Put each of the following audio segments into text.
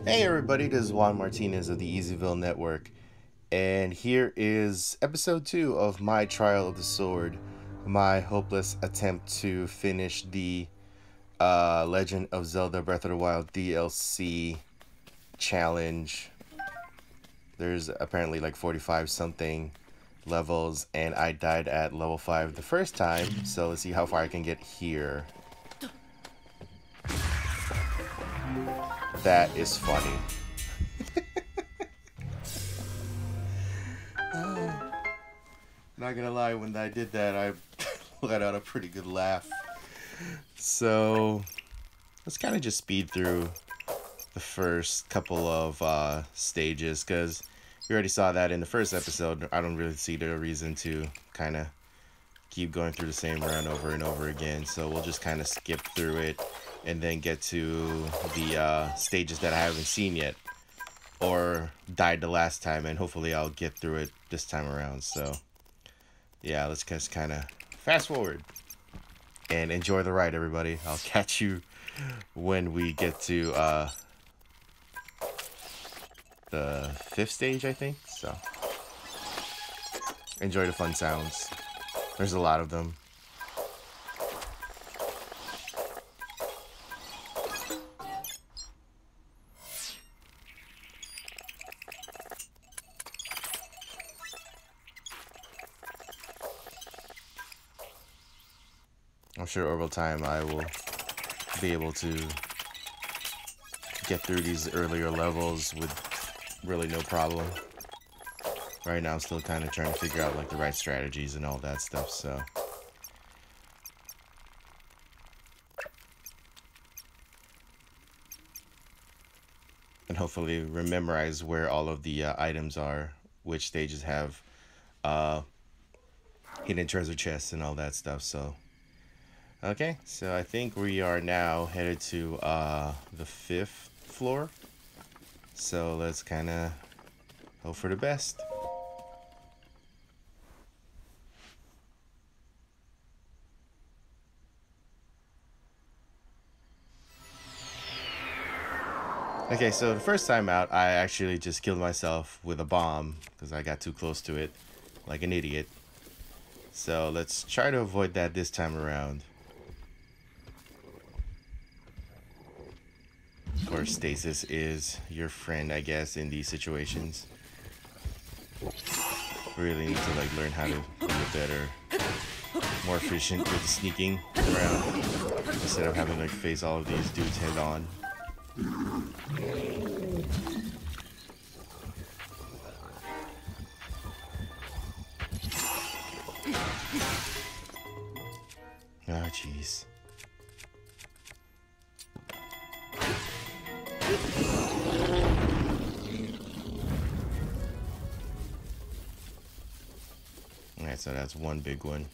Hey everybody, this is Juan Martinez of the Ezyville Network, and here is episode 2 of my Trial of the Sword, my hopeless attempt to finish the Legend of Zelda Breath of the Wild DLC challenge. There's apparently like 45 something levels, and I died at level 5 the first time, so let's see how far I can get here. That is funny. Not gonna lie, when I did that, I let out a pretty good laugh. So let's kind of just speed through the first couple of stages, because you already saw that in the first episode. I don't really see the reason to kind of keep going through the same run over and over again. So we'll just kind of skip through it and then get to the stages that I haven't seen yet or died the last time, and hopefully I'll get through it this time around. So yeah, let's just kind of fast forward and enjoy the ride, everybody. I'll catch you when we get to the 5th stage, I think. So enjoy the fun sounds. There's a lot of them. I'm sure over time I will be able to get through these earlier levels with really no problem. Right now I'm still kind of trying to figure out like the right strategies and all that stuff, so. And hopefully memorize where all of the items are, which stages have hidden treasure chests and all that stuff, so. Okay, so I think we are now headed to the 5th floor. So let's kind of hope for the best. Okay, so the first time out, I actually just killed myself with a bomb because I got too close to it like an idiot. So let's try to avoid that this time around. Of course, Stasis is your friend, I guess, in these situations. Really need to like learn how to be a better, more efficient with sneaking around instead of having like face all of these dudes head on. Oh, jeez. Alright, so that's one big one.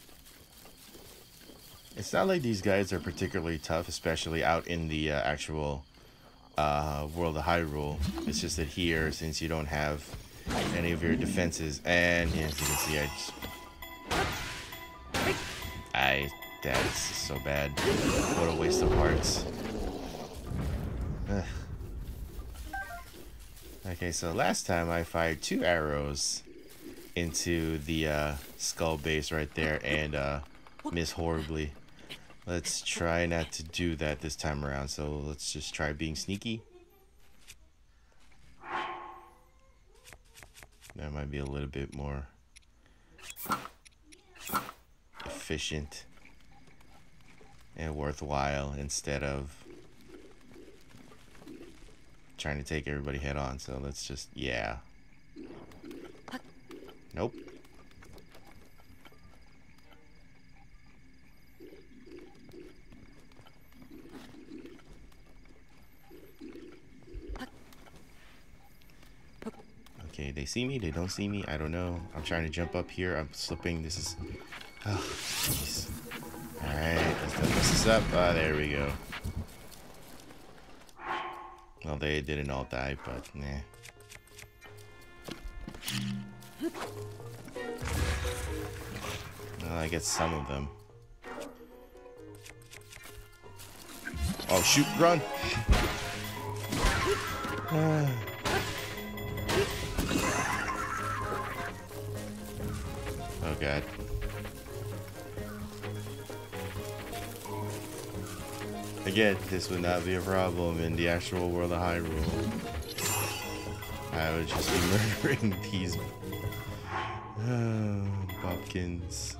It's not like these guys are particularly tough, especially out in the actual world of Hyrule. It's just that here, since you don't have any of your defenses, and yeah, as you can see, that's so bad. What a waste of parts. Ugh. Okay, so last time I fired 2 arrows into the skull base right there and missed horribly. Let's try not to do that this time around, so let's just try being sneaky. That might be a little bit more efficient and worthwhile instead of trying to take everybody head on. So let's just, yeah. Nope. Okay, they see me, they don't see me, I don't know. I'm trying to jump up here, I'm slipping, this is, oh, jeez. Alright, let's not mess this up. Ah, there we go. Well, they didn't all die, but nah. Well, I get some of them. Oh, shoot, run! Oh god. Again, this would not be a problem in the actual world of Hyrule. I would just be murdering these pumpkins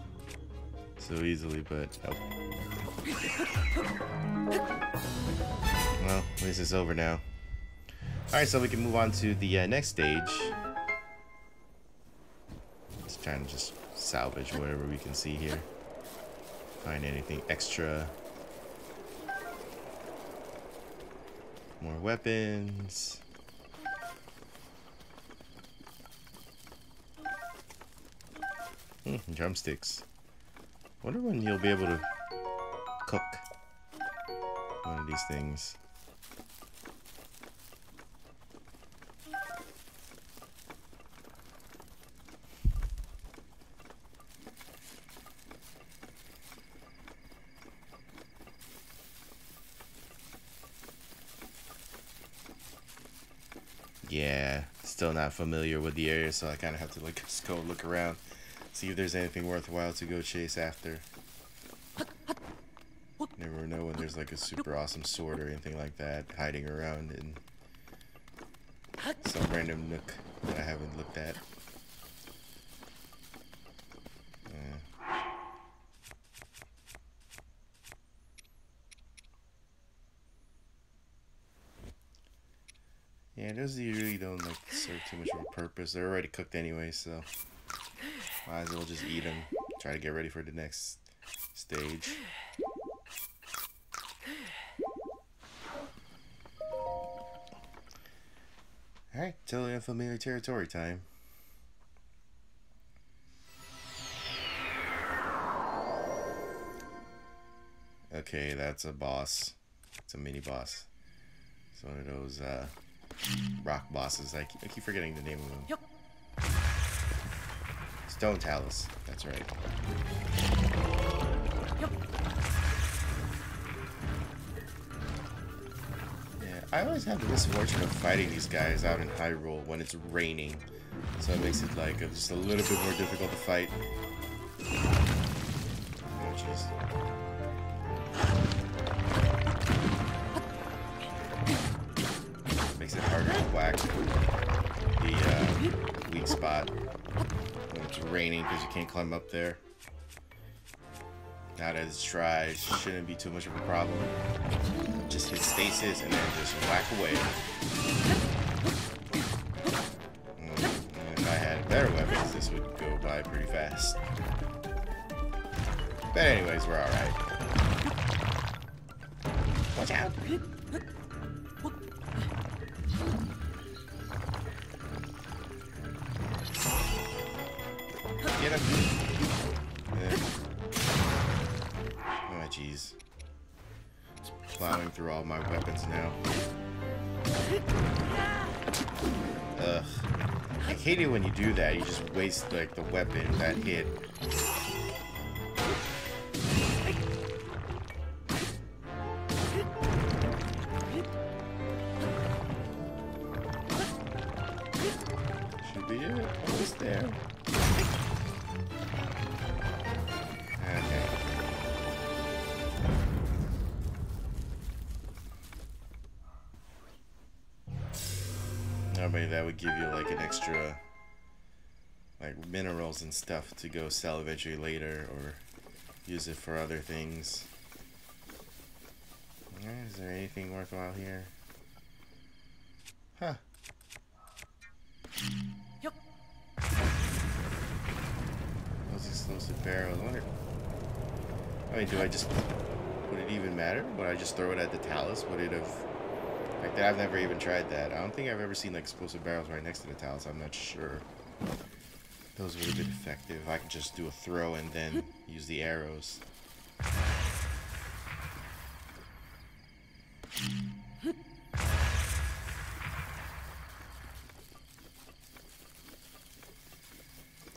so easily, but nope. Well, at least it's over now. Alright, so we can move on to the next stage. Just trying to just salvage whatever we can see here. Find anything extra. More weapons. Drumsticks. Wonder when you'll be able to cook one of these things. Yeah, still not familiar with the area, so I kind of have to like just go look around, see if there's anything worthwhile to go chase after. Never know when there's like a super awesome sword or anything like that hiding around in some random nook that I haven't looked at. Yeah, those really don't like serve too much of a purpose. They're already cooked anyway, so might as well just eat them. Try to get ready for the next stage. Alright, totally unfamiliar territory time. Okay, that's a boss. It's a mini boss. It's one of those rock bosses. I keep forgetting the name of them. Yep. Stone Talus. That's right. Yep. Yeah, I always have the misfortune of fighting these guys out in Hyrule when it's raining, so it makes it like just a little bit more difficult to fight. Oh jeez. Makes it harder to whack the weak spot when it's raining because you can't climb up there. Now that it's dry, it shouldn't be too much of a problem. Just hit stasis and then just whack away. If I had better weapons, this would go by pretty fast. But anyways, we're alright. Watch out! Get him! Yeah. Oh jeez. Plowing through all my weapons now. Ugh. I hate it when you do that. You just waste like the weapon that hit. Should be it. Almost there. Maybe that would give you like an extra like minerals and stuff to go sell eventually later or use it for other things. Is there anything worthwhile here? Huh. Yep. Those explosive barrels. I mean, do I just... Would it even matter? Would I just throw it at the Talus? Would it have... Like that, I've never even tried that. I don't think I've ever seen like explosive barrels right next to the Talus. I'm not sure. Those would have been effective. I could just do a throw and then use the arrows.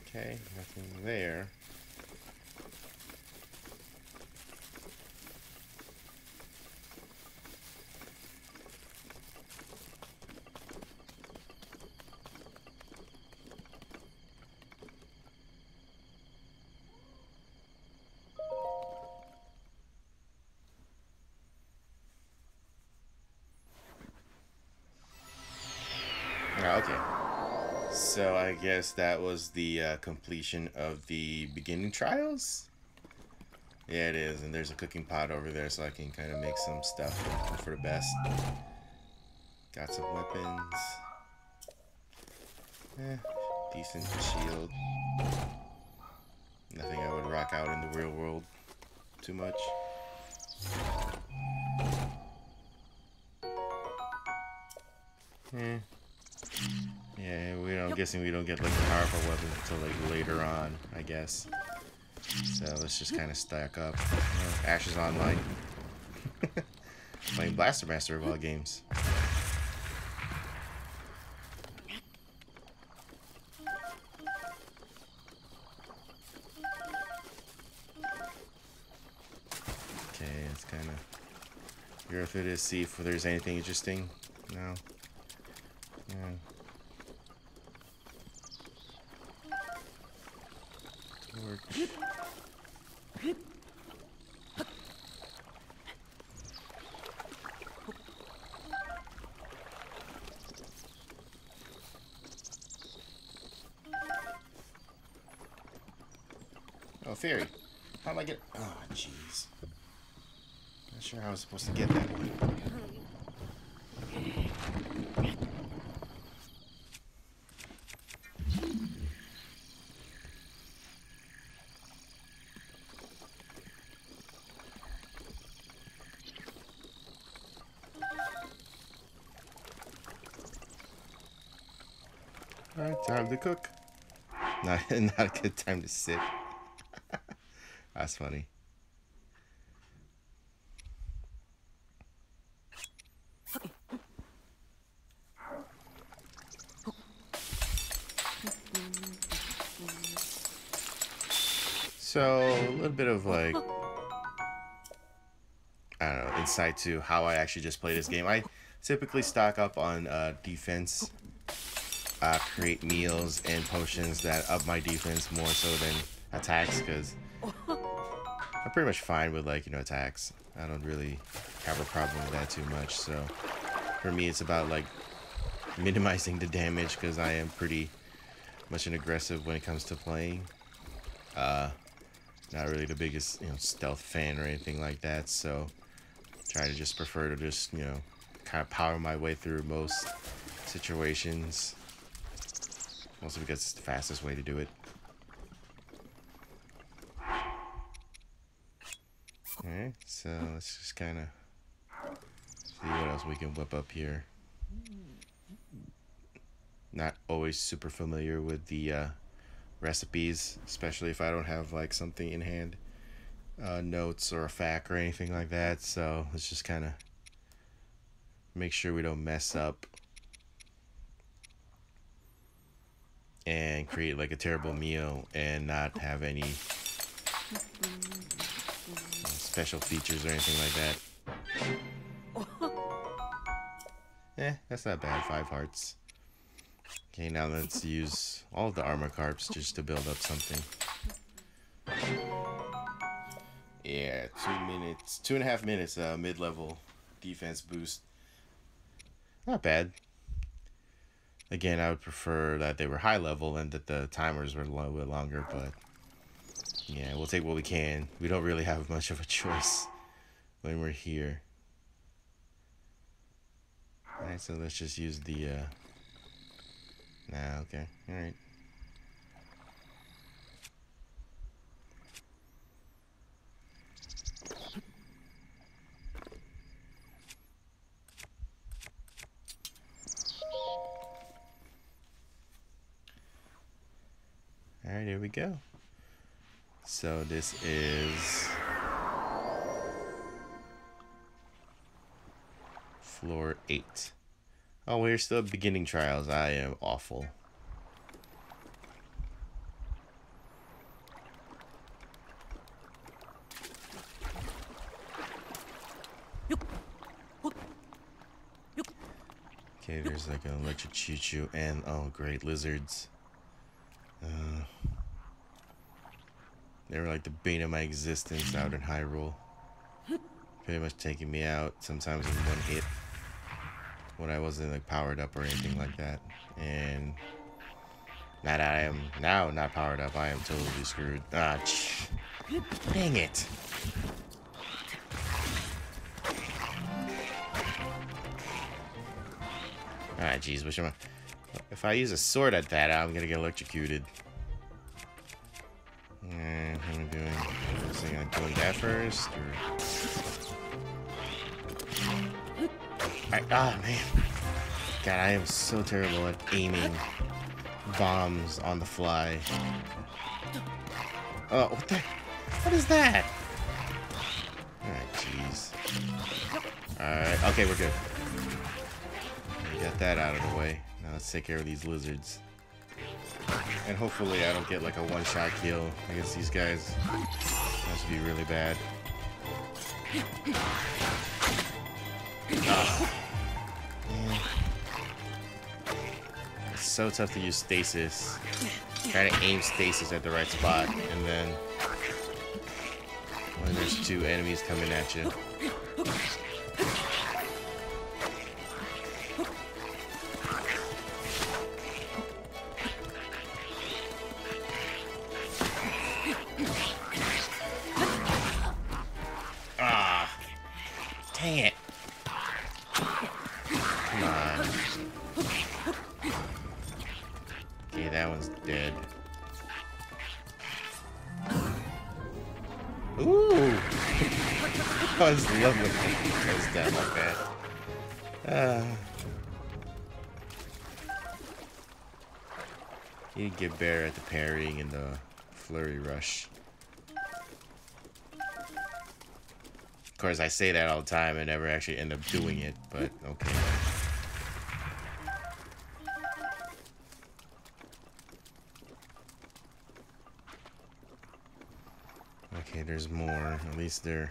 Okay, nothing there. Okay. So I guess that was the completion of the beginning trials? Yeah, it is. And there's a cooking pot over there so I can kind of make some stuff for the best. Got some weapons. Decent shield. Nothing I would rock out in the real world too much. Yeah, I'm guessing we don't get like powerful weapons until like later on, I guess. So let's just kind of stack up. Ash is online. Playing Blaster Master of all games. Okay, it's kind of... Here if it is, see if there's anything interesting. No. Yeah. Torch. Oh, fairy. How do I get... Oh, jeez. Not sure how I was supposed to get that one. Alright, time to cook. Not a good time to sit. That's funny. So, a little bit of like, I don't know, insight to how I actually just play this game. I typically stock up on defense, create meals and potions that up my defense more so than attacks, because I'm pretty much fine with, like, attacks. I don't really have a problem with that too much. So for me, it's about like minimizing the damage, because I am pretty much an aggressive when it comes to playing. Not really the biggest stealth fan or anything like that, so try to just prefer to just kind of power my way through most situations, mostly because it's the fastest way to do it. Alright, so let's just kind of see what else we can whip up here. Not always super familiar with the recipes, especially if I don't have like something in hand, notes or a fact or anything like that. So let's just kind of make sure we don't mess up and create like a terrible meal and not have any special features or anything like that. That's not bad. 5 hearts. Okay, now let's use all of the armor carps just to build up something. Yeah, 2.5 minutes, mid-level defense boost. Not bad. Again, I would prefer that they were high level and that the timers were a little bit longer, but yeah, we'll take what we can. We don't really have much of a choice when we're here. Alright, so let's just use the nah, okay. Alright. Alright, here we go. So this is floor 8. Oh, we're still beginning trials. I am awful. Okay, there's like an electric choo-choo and, oh great, lizards. They were like the bane of my existence out in Hyrule. Pretty much taking me out, sometimes in one hit. when I wasn't like powered up or anything like that. And now that I am now not powered up, I am totally screwed. Ah, dang it. Alright, jeez, which am I? If I use a sword at that, I'm gonna get electrocuted. And what am I doing? I'm doing that first, or... Ah, man. God, I am so terrible at aiming bombs on the fly. Oh, what the? What is that? Alright, jeez. Alright, okay, we're good. We got that out of the way. Now let's take care of these lizards. And hopefully I don't get like a one-shot kill against these guys. That would be really bad. Oh, man. It's so tough to use Stasis. Try to aim Stasis at the right spot, and then when there's two enemies coming at you. Dang it. Come on. Okay, that one's dead. Ooh! That was lovely. That was dead like that. You get better at the parrying and the flurry rush. Of course, I say that all the time and never actually end up doing it, but okay. Okay, there's more. At least they're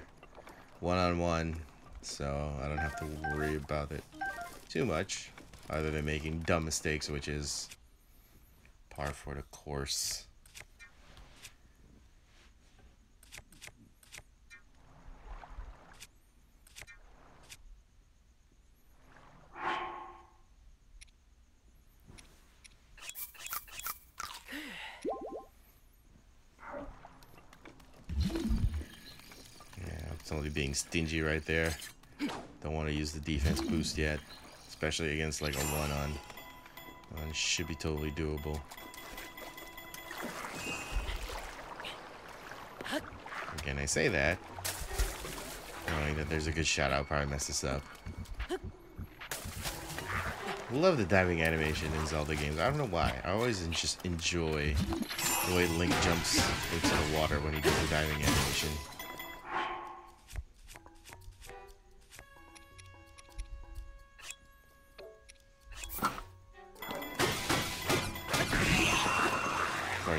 one-on-one, so I don't have to worry about it too much, other than making dumb mistakes, which is par for the course. Totally being stingy right there. Don't want to use the defense boost yet, especially against like a one-on. Should be totally doable. Again, I say that, knowing that there's a good shot I'll probably mess this up. Love the diving animation in Zelda games. I don't know why. I always just enjoy the way Link jumps into the water when he does the diving animation.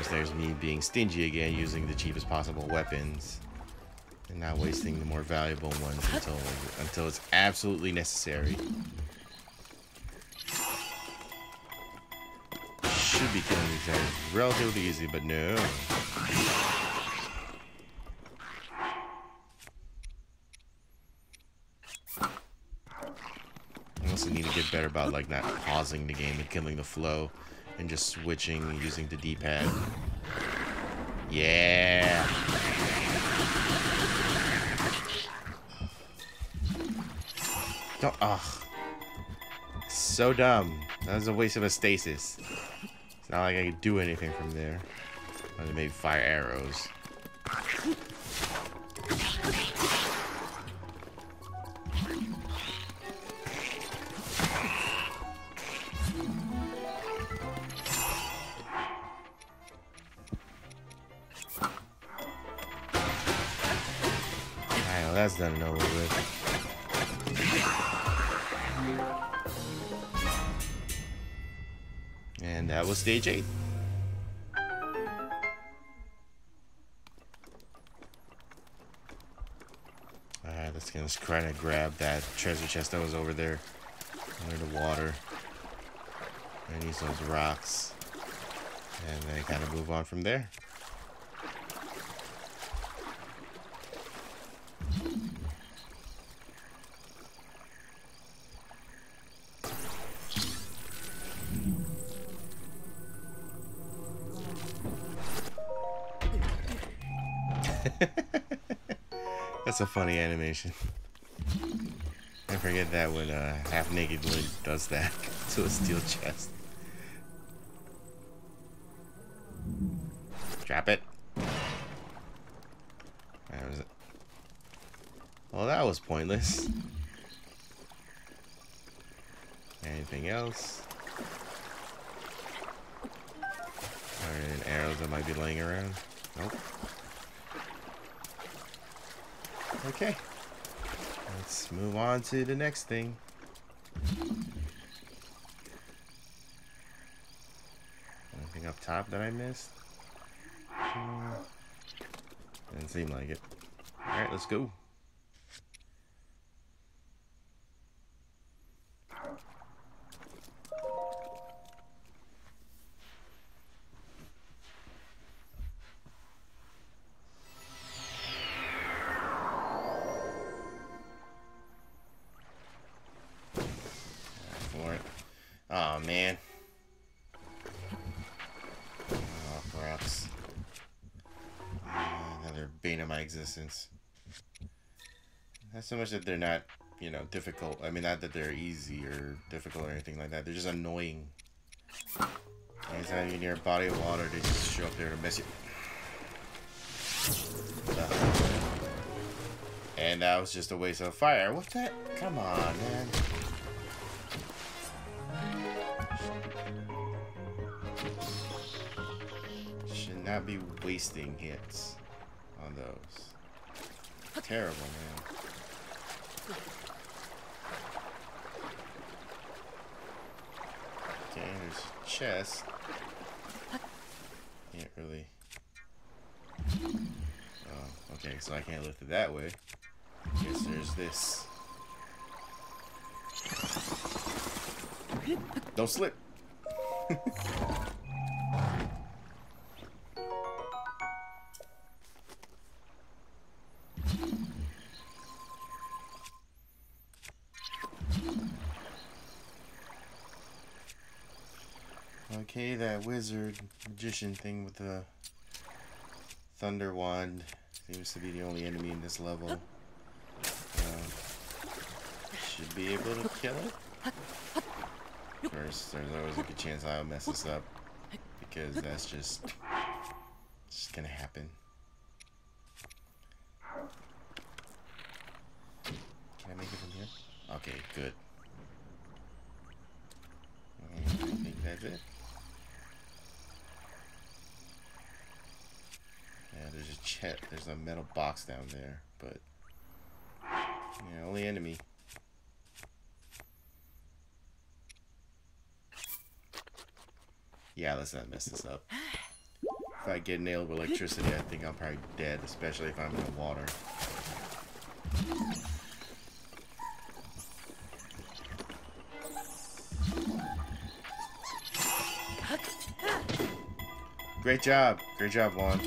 There's me being stingy again, using the cheapest possible weapons and not wasting the more valuable ones until it's absolutely necessary. Should be killing these guys relatively easy, but no. I also need to get better about like not pausing the game and killing the flow and just switching and using the D-pad. Yeah. Don't. Ugh. So dumb. That was a waste of a stasis. It's not like I could do anything from there. Other than maybe fire arrows. That's done and over with. And that was stage 8. Alright, let's try to grab that treasure chest that was over there under the water. And use those rocks. And then kind of move on from there. That's a funny animation. I forget that when Half Naked Link does that to a steel chest. Drop it. That was it. Well, that was pointless. Anything else? Or any arrows that might be laying around? Nope. Okay. Let's move on to the next thing. Anything up top that I missed? Didn't seem like it. Alright, let's go. Oh man. Oh, perhaps. Another bane of my existence. Not so much that they're not, you know, difficult. I mean, not that they're easy or difficult or anything like that. They're just annoying. Anytime you're near a body of water, they just show up there to mess you. And that was just a waste of fire. What's that? Come on, man. Should not be wasting hits on those. Terrible, man. Okay, there's chest. Can't really. Oh, okay, so I can't lift it that way. Guess there's this. Don't slip. Okay, that wizard magician thing with the thunder wand seems to be the only enemy in this level. Should be able to kill it. First, there's always a good chance I'll mess this up because that's just gonna happen. Can I make it from here? Okay, good. I think that's it. Yeah, there's a metal box down there, but yeah, only enemy. Yeah, let's not mess this up. If I get nailed with electricity, I think I'm probably dead, especially if I'm in the water. Great job, Juan.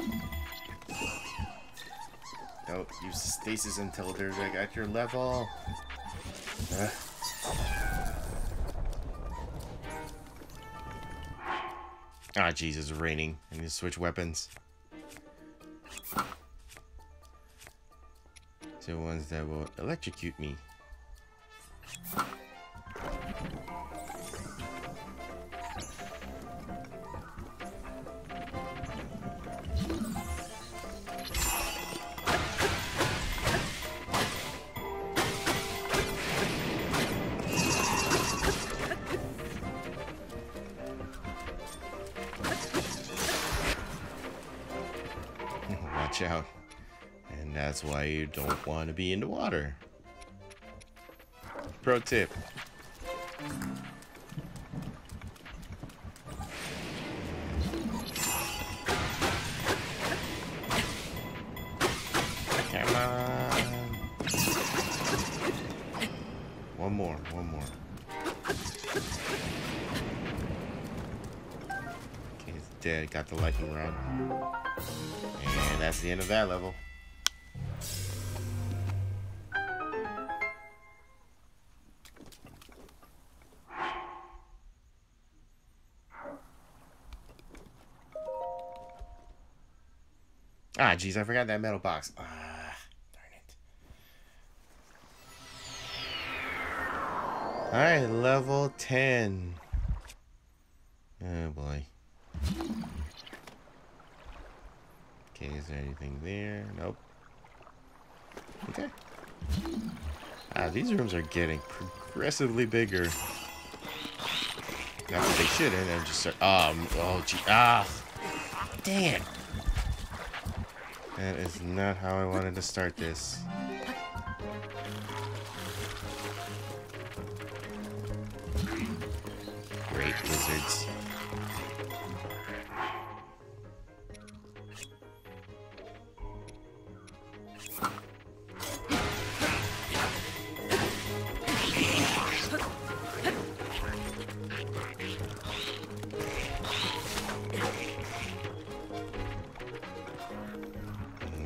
Don't use the stasis until they're like at your level. Ah, Jesus, it's raining. I need to switch weapons. So ones that will electrocute me. Watch out. And that's why you don't want to be in the water. Pro tip. Come on. One more. Okay, he's dead. Got the lightning rod. And that's the end of that level. Ah, jeez, I forgot that metal box. Ah, darn it. Alright, level 10. Oh boy. Okay, is there anything there? Nope. Okay. Ah, these rooms are getting progressively bigger. Not that they shouldn't, and just start. Oh, gee. Ah! Dang it! That is not how I wanted to start this. Great lizards.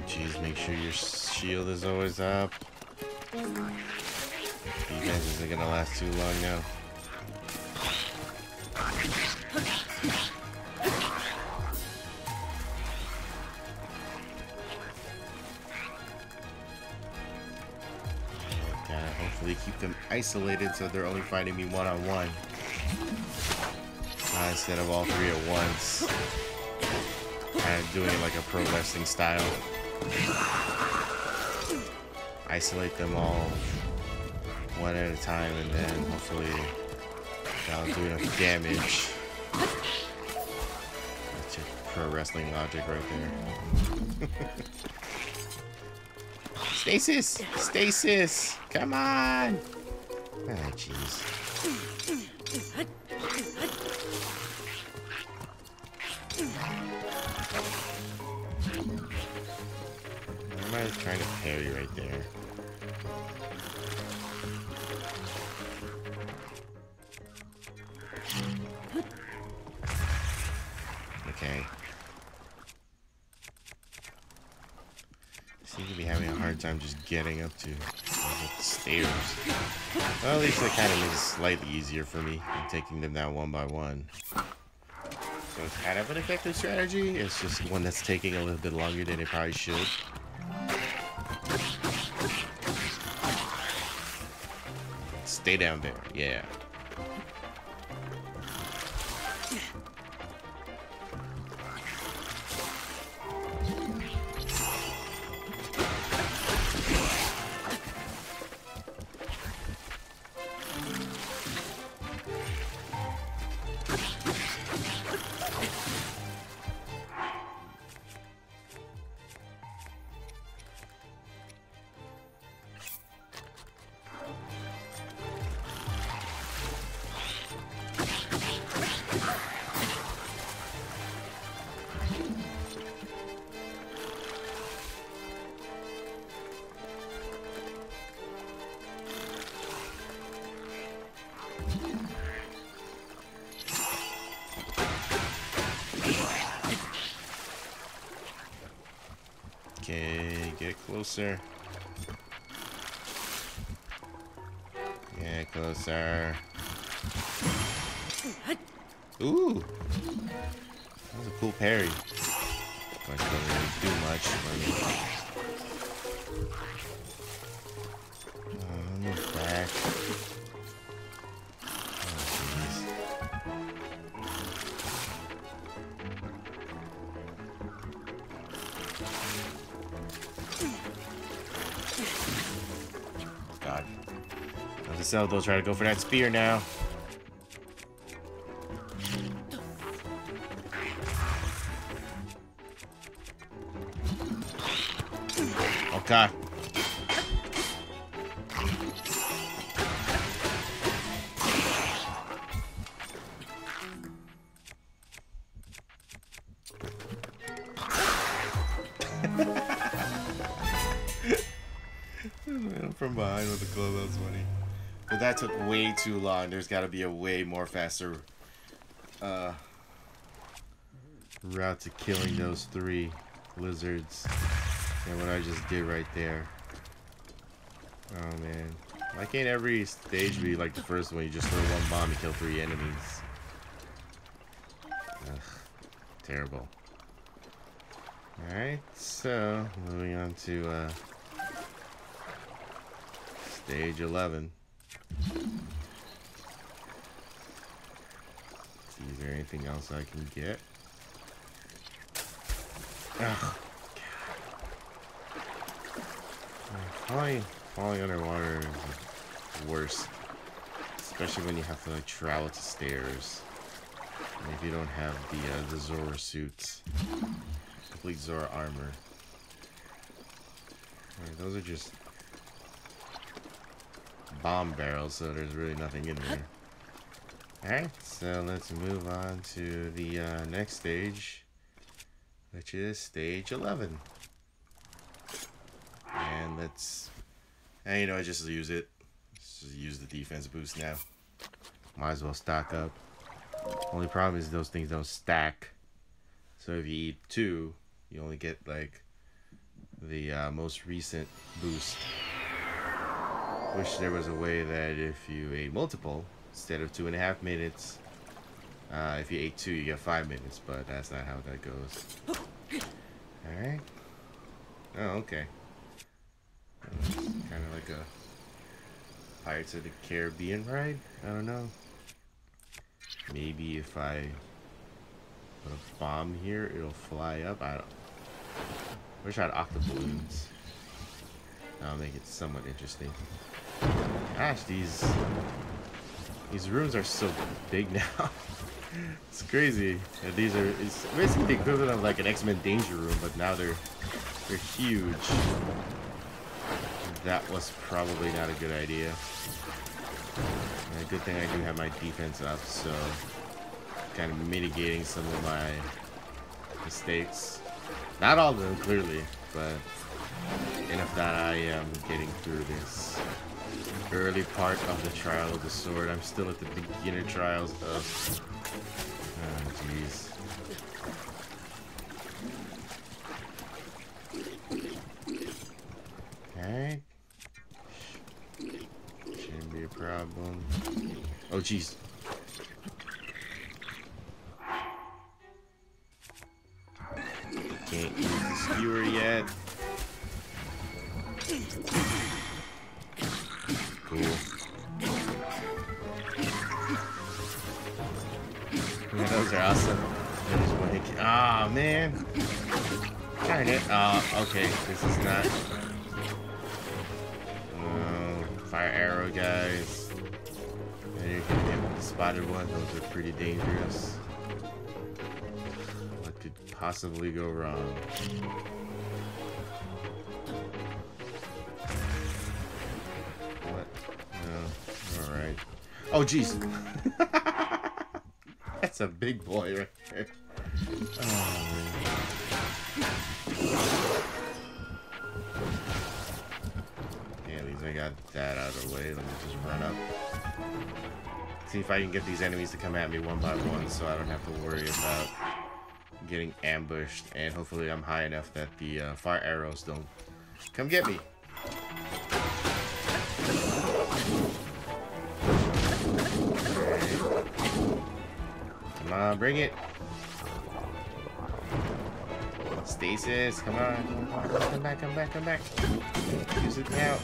Jeez, make sure your shield is always up. Defense isn't gonna last too long now. Gotta hopefully keep them isolated so they're only fighting me one-on-one. Instead of all three at once. Kind of doing it like a pro wrestling style. Isolate them all one at a time, and then hopefully that'll do enough damage. That's your pro wrestling logic right there. Stasis! Stasis! Come on! Ah, jeez. I might have tried to parry right there. Okay. Seem to be having a hard time just getting up to the stairs. Well, at least it kind of makes it slightly easier for me than taking them down one by one. So it's kind of an effective strategy. It's just one that's taking a little bit longer than it probably should. Stay down there, yeah. Okay, get closer. Get closer. Ooh! That was a cool parry. Of course, it doesn't really do much for me. Move back. God. The Zelda try to go for that spear now. Okay. From behind with the glove, that was funny. But that took way too long. There's got to be a way more faster route to killing those 3 lizards than what I just did right there. Oh man. Why can't every stage be like the first one? You just throw one bomb and kill 3 enemies. Ugh, terrible. Alright, so moving on to stage 11. see, is there anything else I can get? Ugh. Falling underwater is the worst. Especially when you have to like travel to stairs. And if you don't have the Zora suits. Complete Zora armor. Alright, those are just bomb barrels, so there's really nothing in there. Alright, so let's move on to the next stage, which is stage 11. And let's, and you know, just use it. Just use the defense boost now. Might as well stock up. Only problem is those things don't stack. So if you eat 2, you only get like the most recent boost. Wish there was a way that if you ate multiple, instead of 2.5 minutes, if you ate 2, you get 5 minutes, but that's not how that goes. Alright. Oh, okay. Kind of like a Pirates of the Caribbean ride? I don't know. Maybe if I put a bomb here, it'll fly up. I don't. Wish I had octoballoons. That'll make it somewhat interesting. Gosh, these rooms are so big now. It's crazy. And it's basically the equivalent of like an X-Men Danger Room, but now they're huge. That was probably not a good idea. And a good thing I do have my defense up, so kind of mitigating some of my mistakes. Not all of them, clearly, but enough that I am getting through this early part of the trial of the sword. I'm still at the beginner trials of... Oh, jeez. Alright. Shouldn't be a problem. Oh, jeez. Can't use the skewer yet. Cool. Yeah, those are awesome. Ah, man. Darn it. Oh, okay. This is not. Fire arrow guys. And you're gonna get the spotted one. Those are pretty dangerous. What could possibly go wrong? What? No. Alright. Oh, jeez. That's a big boy right there. Oh, man. Yeah, at least I got that out of the way. Let me just run up. See if I can get these enemies to come at me one by one so I don't have to worry about getting ambushed. And hopefully I'm high enough that the fire arrows don't come get me. Come on, bring it. Stasis, come on. Come back, come back, come back. Use it now.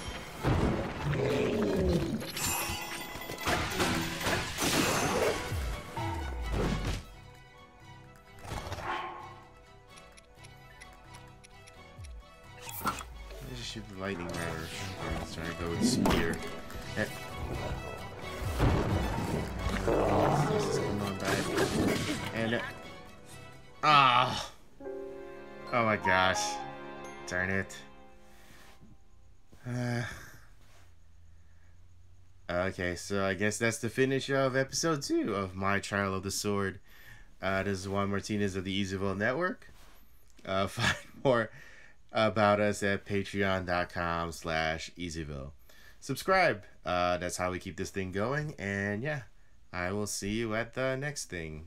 Just shoot the lightning matter. I'm trying to go with spear. Come on back. And ah. Oh my gosh. Darn it. Okay, so I guess that's the finish of episode 2 of my Trial of the Sword. This is Juan Martinez of the ezyville Network. Find more about us at patreon.com/ezyville. Subscribe. That's how we keep this thing going. And yeah, I will see you at the next thing.